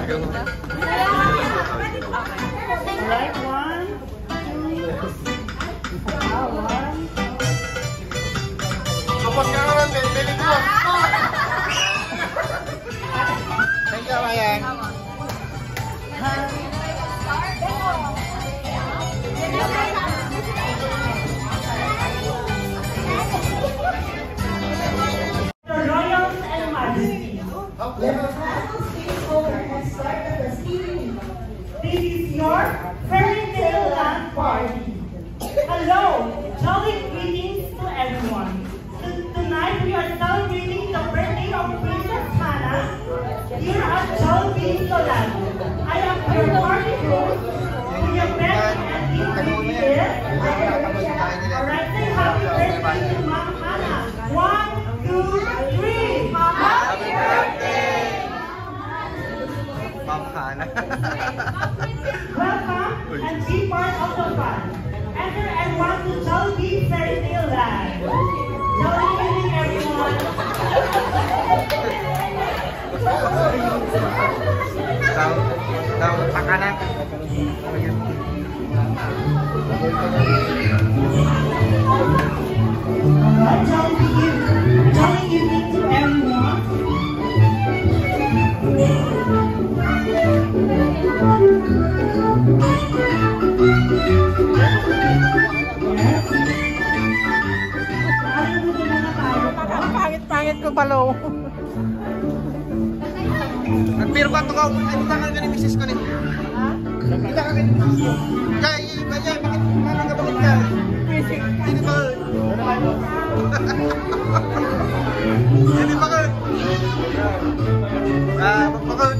Alright, 1, 2. Tapos ka naman, Beli ko. Thank you, Mayan. The Royals and Majesties. This is your fairy tale land party. Hello, jolly greetings to everyone. Tonight we are celebrating the birthday of Princess Hannah here at Jollibee Solano. I am your party host, Kuya Ben, and this is alright, say happy birthday to Ma'am Hannah. 1, 2, 3. Happy birthday! Ma'am Hannah. Welcome and be part of the fun. Enter everyone to Jollibee Fairy Tale Land. Jolly evening, everyone. Daw pakanan. Jolly evening to everyone. Pangit-pangit ko palo. Nagpiro ka ito ka. Ay, kita ka ganyan misis ko ni. Ha? Kita ka ganyan misis ko. Kaya, bakit ka bakit ka? Hindi ba? Hindi ba ka? Bakit?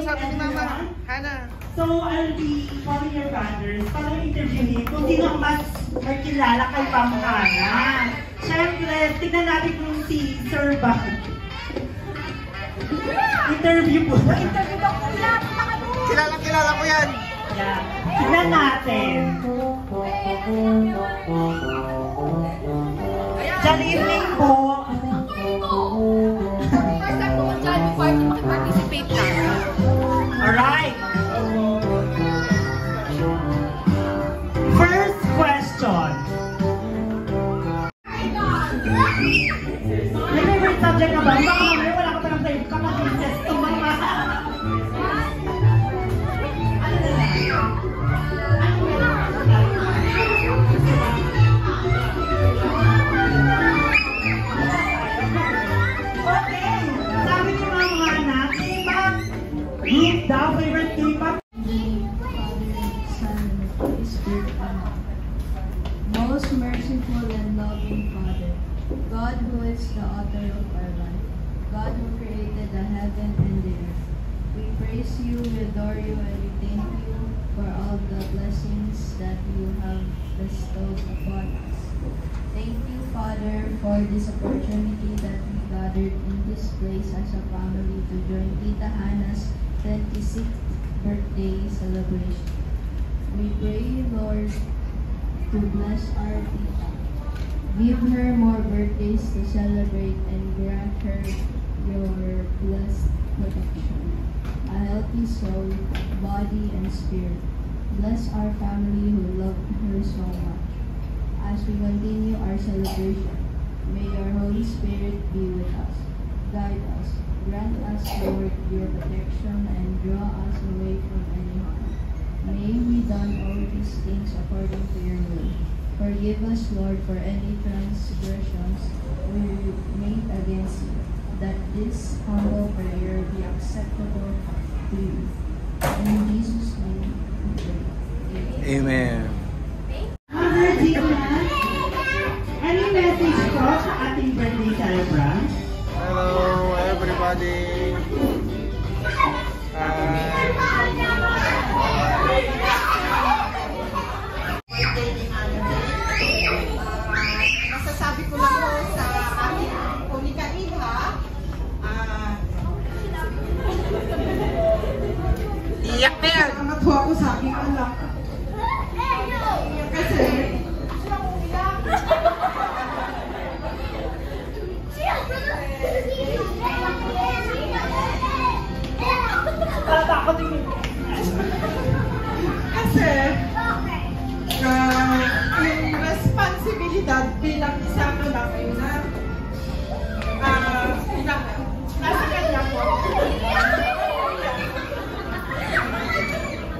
Sabi ni Mama Hannah. So, I'll be calling your brothers para interviewin kung sino ang mas nakilala kay Ma'am Hannah. Siyempre, tignan natin kung si Sir ba. Interview po. Interview daw po yan. Kilala ko yan. Yeah. Tignan natin. Good evening po. First time po mag-join before makipag-participate na. Alright. First question. May favorite subject ka ba? Baka mamaya wala ka pa ng favorite. Baka princess to mga. Okay. Sabi ni Ma'am Hannah, K-pop. Group daw, favorite K-pop. Most merciful and loving Father, God who is the author of our life, God who created the heaven and the earth. We praise you, we adore you, and we thank you for all the blessings that you have bestowed upon us. Thank you, Father, for this opportunity that we gathered in this place as a family to join Tita Hannah's 26th birthday celebration. We pray, Lord, to bless our tita. Give her more birthdays to celebrate and grant her your blessed protection. A healthy soul, body, and spirit. Bless our family who love her so much. As we continue our celebration, may your Holy Spirit be with us. Guide us. Grant us, Lord, your protection and draw us away from any harm. May we done all these things according to your will. Forgive us, Lord, for any transgressions we made against you, that this humble prayer be acceptable to you. In Jesus' name we pray. Amen. Any message po sa ating birthday celebrant? Hello, everybody. nakakatuwa ko sa aking anak. Kasi, yung responsibilidad bilang isang anak ay nasa kanya po.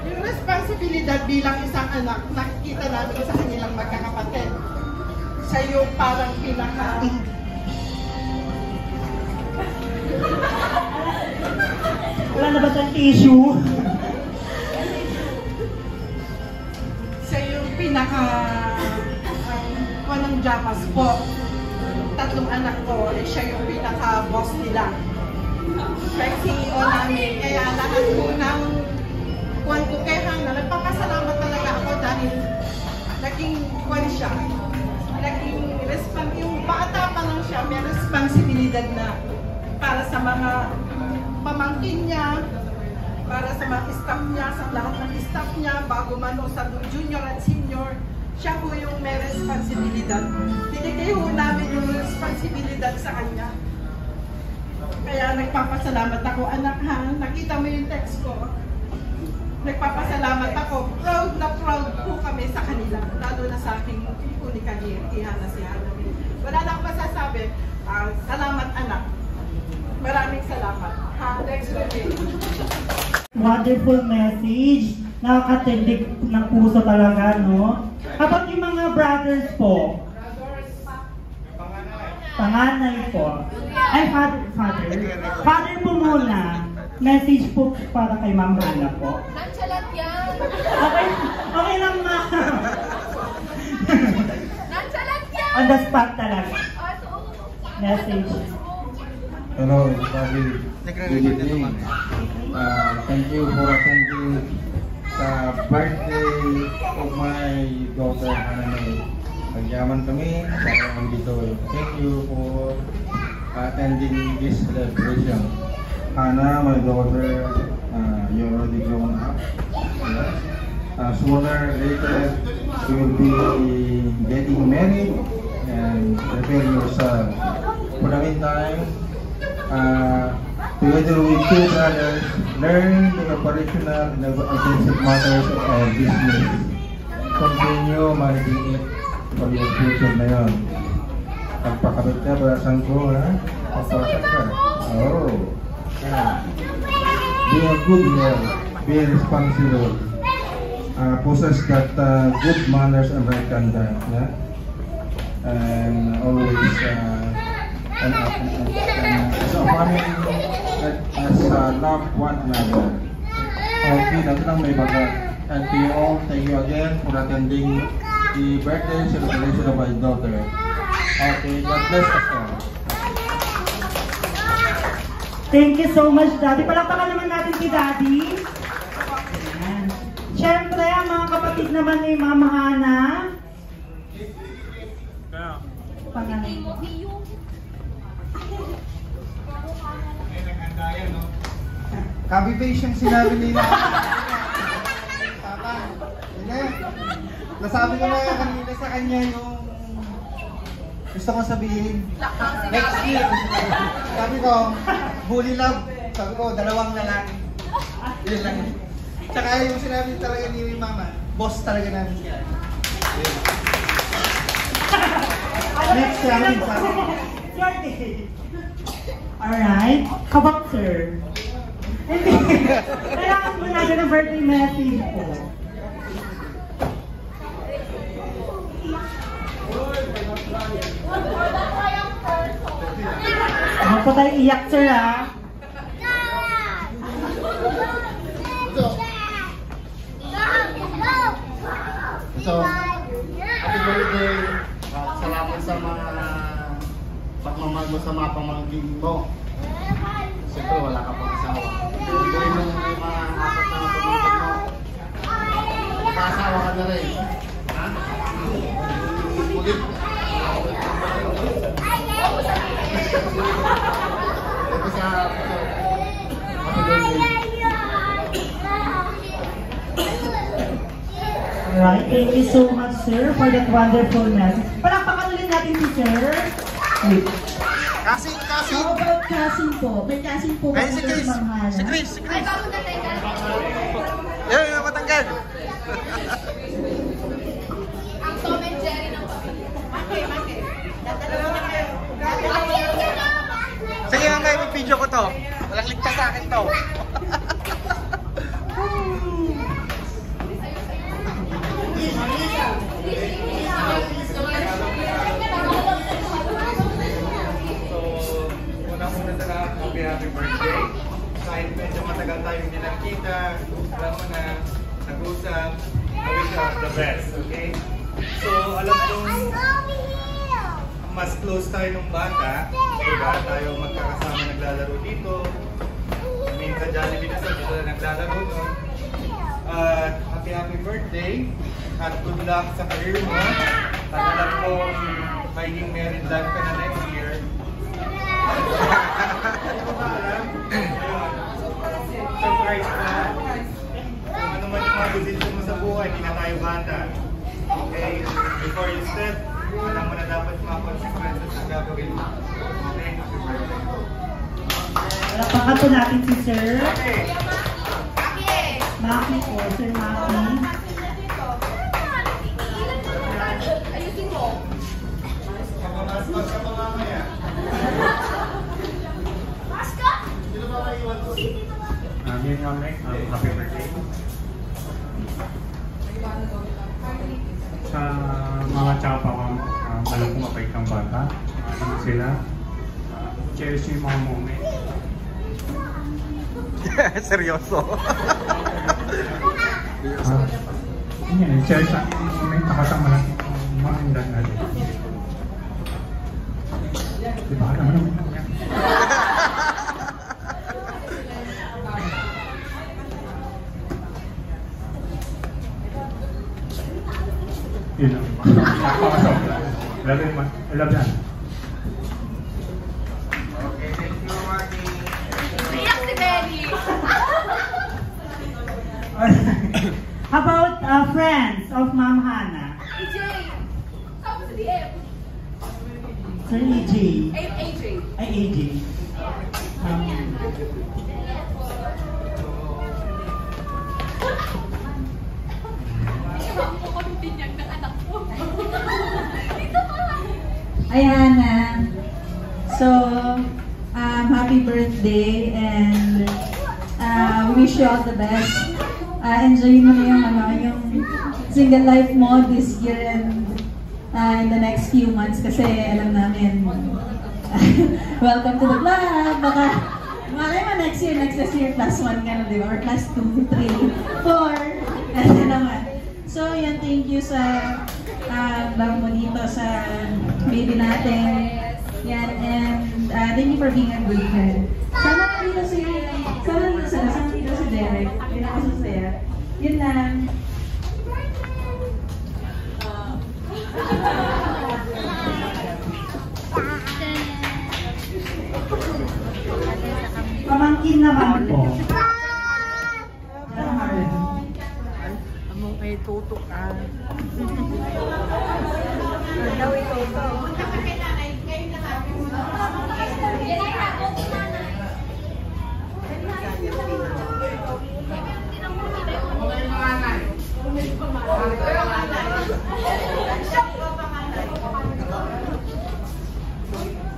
Yung responsibilidad bilang isang anak, nakikita natin sa kanilang magkakapatid. Siya yung parang pinaka... Wala na ba tayong tissue? Siya yung pinaka... ng Japas po. Tatlong anak ko, siya yung pinaka-boss nila. Siya yung CEO namin. Kaya lahat po ng kuwan ko kay Hana, nagpapasalamat talaga ako dahil naging kuwan siya. Yung bata pa lang siya, may responsibilidad na para sa mga pamangkin niya, para sa mga staff niya, sa lahat ng staff niya, bago man o sa junior at senior, siya po yung may responsibilidad. Binigay ho namin yung responsibilidad sa kanya. Kaya nagpapasalamat ako, anak ha, nakita mo yung text ko. Nagpapasalamat ako, proud na proud po kami sa kanila, lalo na sa aking unika ni Ihana si Hana. Wala na akong masasabi, salamat anak. Maraming salamat. Next review. Wonderful message. Nakakatindig ng puso talaga, no? Kapag yung mga brothers po, panganay po, ay father po muna, message po para kay Ma'am Rina po. Nonchalant yan! Okay lang ma. Nonchalant yan! On the spot talaga. Message. Hello everybody, good evening. Thank you for attending the birthday of my daughter Hana May. Nagyaman kami para dito. Thank you for attending this celebration. Hana, my daughter, you already grown up. Sooner or later, you will be getting married and prepare yourself. For the meantime, together with two brothers, learn the operational and basic matters of our business. Continue managing it for your future na yun. Pagpakabit ka, barasan ko, ha? Pagparasan ka. Oh. Be a good girl. Be responsible. Possess that good manners and right conduct. Yeah? And always as a family, as love one another. Okay, natin ang may bagat. And to you all, thank you again for attending the birthday celebration of my daughter. Okay, God bless us all. Thank you so much, Daddy. Palakpakan naman natin si Daddy. Ayan. Siyempre, ang mga kapatid naman ni Mama Hana. Pangalan mo. Copy-paste yung sinabi nila. Papa, hindi. Nasabi ko na kanina sa kanya yung gusto ko sabihin. Next year. Sabi ko, bully love. Sabi ko, 2 lalaki. Yun lang. Tsaka yung sinabi talaga ni Mama, boss talaga namin siya. Next namin sa Alright. Kabak, sir. Hindi. Kailangan mo natin ng birthday message po. Huwag po tayo iyak, sir, ha? So, happy birthday. Salamat sa mga pagmamahal mo sa mga pamangkin mo. Siyempre, wala ka pang asawa. Hindi mo yung mga apat na pamangkin mo. Nakasawa ka na rin. Ha? Ulit. Ito sa happy birthday. Alright, thank you so much, sir, for that wonderful message. Palakpakan ulit natin si sir. Wait. Kasing! How about Kasing po? May Kasing po Ay, kasi si Chris! Ma'am Hana. Si Chris! Ay, bago na tayo ka. Yan, matanggal! Ang Tom and Jerry ng Maki. Sige nga ngayon, video ko to. Walang ligtas sa akin to. Una-una sa lahat, happy birthday. Kahit medyo matagal tayong hindi nakita, alam mo na, nag-usap, I wish you the best, okay? So, alam kong mas close tayo nung bata, diba? Tayo magkakasama naglalaro dito. Minsan Jollibee na dito na naglalaro no? At happy birthday at good luck sa career mo. Sana lang kong maging married life ka na next year. Surprise na. Kung ano man yung mga decision mo sa buhay, hindi na tayo bata. Okay? Before you step, alam mo na dapat mga consequences na gagawin mo. Okay? Happy birthday. Palakpakan po natin si sir. Okay. Maki po, Sir Maki. Ayusin mo. Mas ka pa mamaya. Sino ba kayo iwan ko? Yun nga, Mike. Happy birthday. Sa mga tsapa ko, alam ko mabait kang bata. Ano sila? Cherish yung mga moment. Seryoso. Yun, cherish ang moment. Nakasama lang yung mga indan natin. Diba ka naman naman yan? Yun lang. Nakakasok. Love you, man. I love you. Okay, thank you, Maki. Iyak si Benny. How about friends of Ma'am Hana? EJ. Saan mo sa DM? Sir EJ. AJ. Ay, AJ. Ako kami binyag ng anak ko. Dito ka lang. Hi, Hannah. So, happy birthday and wish you all the best. Enjoy mo na yung single life mo this year and in the next few months kasi alam namin welcome to the club. Baka next year plus 1 ka na, di ba? Or plus 2, 3, 4. Kasi naman. So, yan, thank you sa bang mo dito sa baby natin. Yan, and thank you for being a good friend. Sana dito si Derek. Yun ako sasaya. Yun lang. Pamangkin naman po. Among kay tutok ka. Daw ito. Yan ay hapon ni nanay.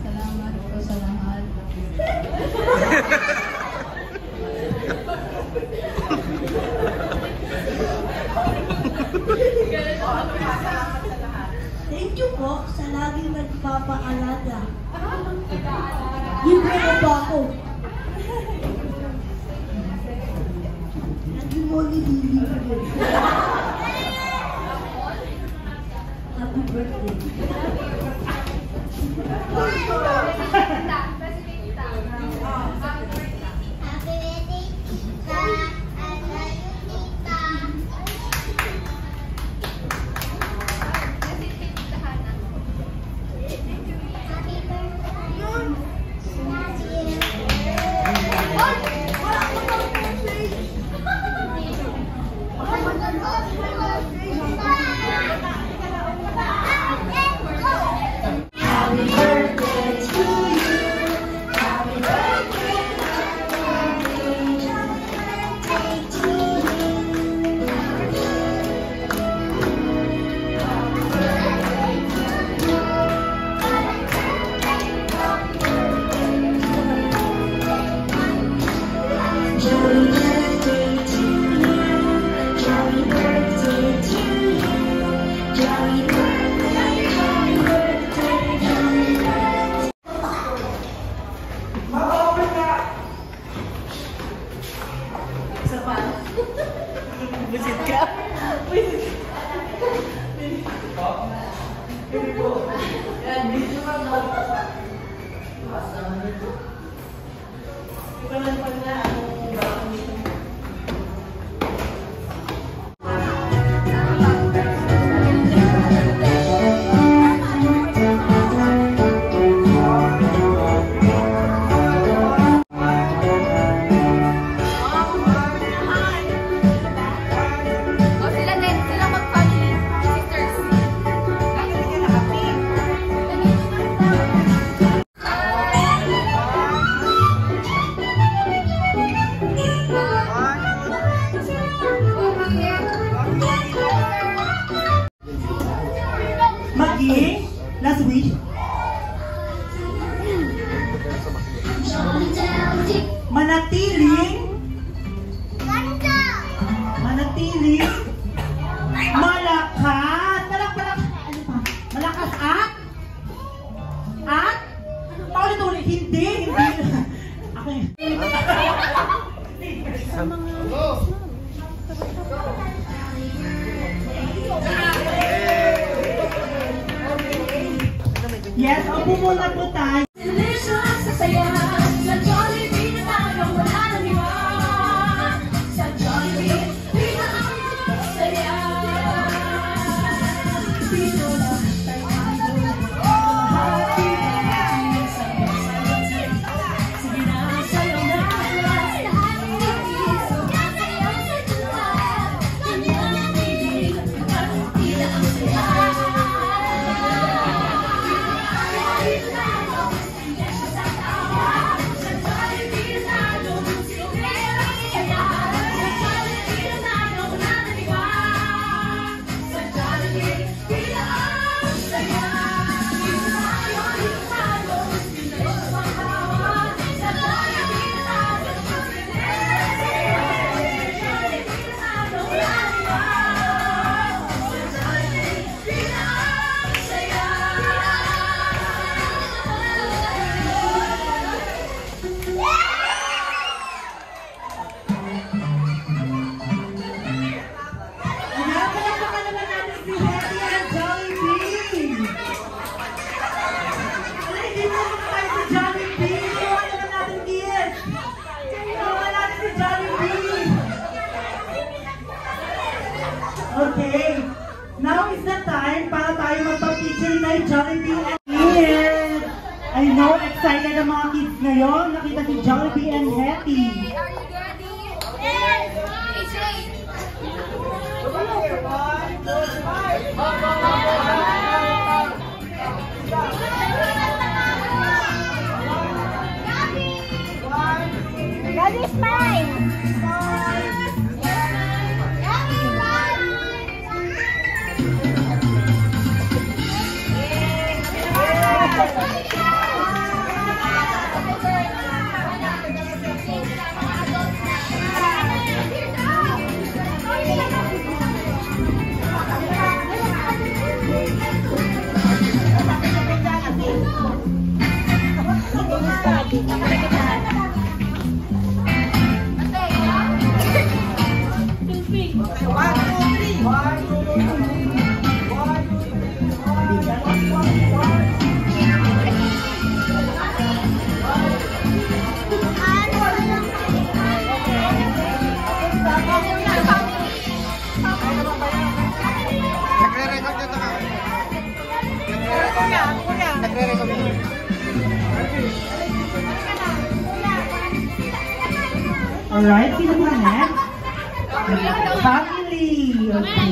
Salamat po sa lahat. Thank you po sa laging nagpapaalaga. Libre na po ako. Lagi mo nililibre. Happy birthday. Busit ka. Maging, last wish. Manatiling malakas. Malakas at paulit-ulit. Hindi. Ako yun. Yes, upo muna po tayo. Delicious, saya sa Jollibee na tayo wala nang iba. Sa Jollibee, pinakasaya. Dito lang tayo happy. Sige na, sayo na. Lahat ng iso, sayo sa tuwa. Kanya ang ibig, at tila ang saya. Okay, now is the time para tayo magpa-picture na Jollibee and Kids. I know, excited ang mga kids ngayon. Nakita si Jollibee and Hetty. Are you ready? Yes! God is fine! Alright, sino ba next? Family! Okay.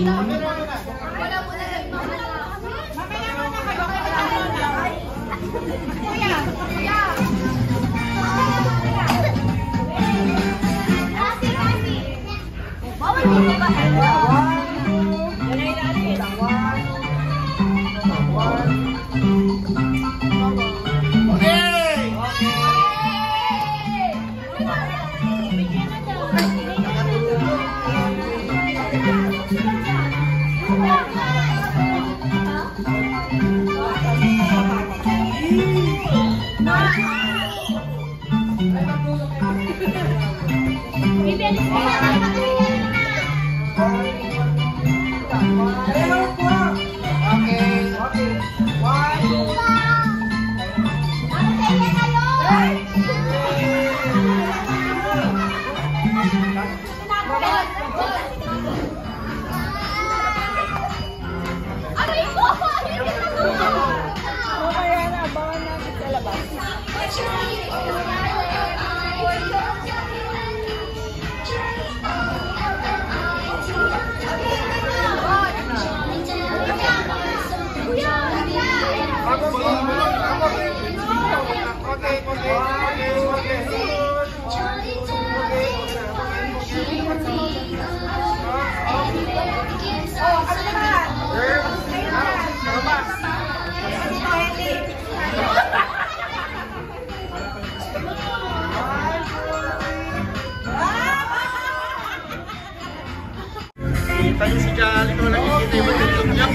Tayo si Jolly ko lang ikita yung patilog niya.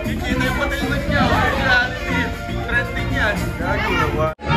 Ikita yung patilog niya. Trending yan. Gagawa.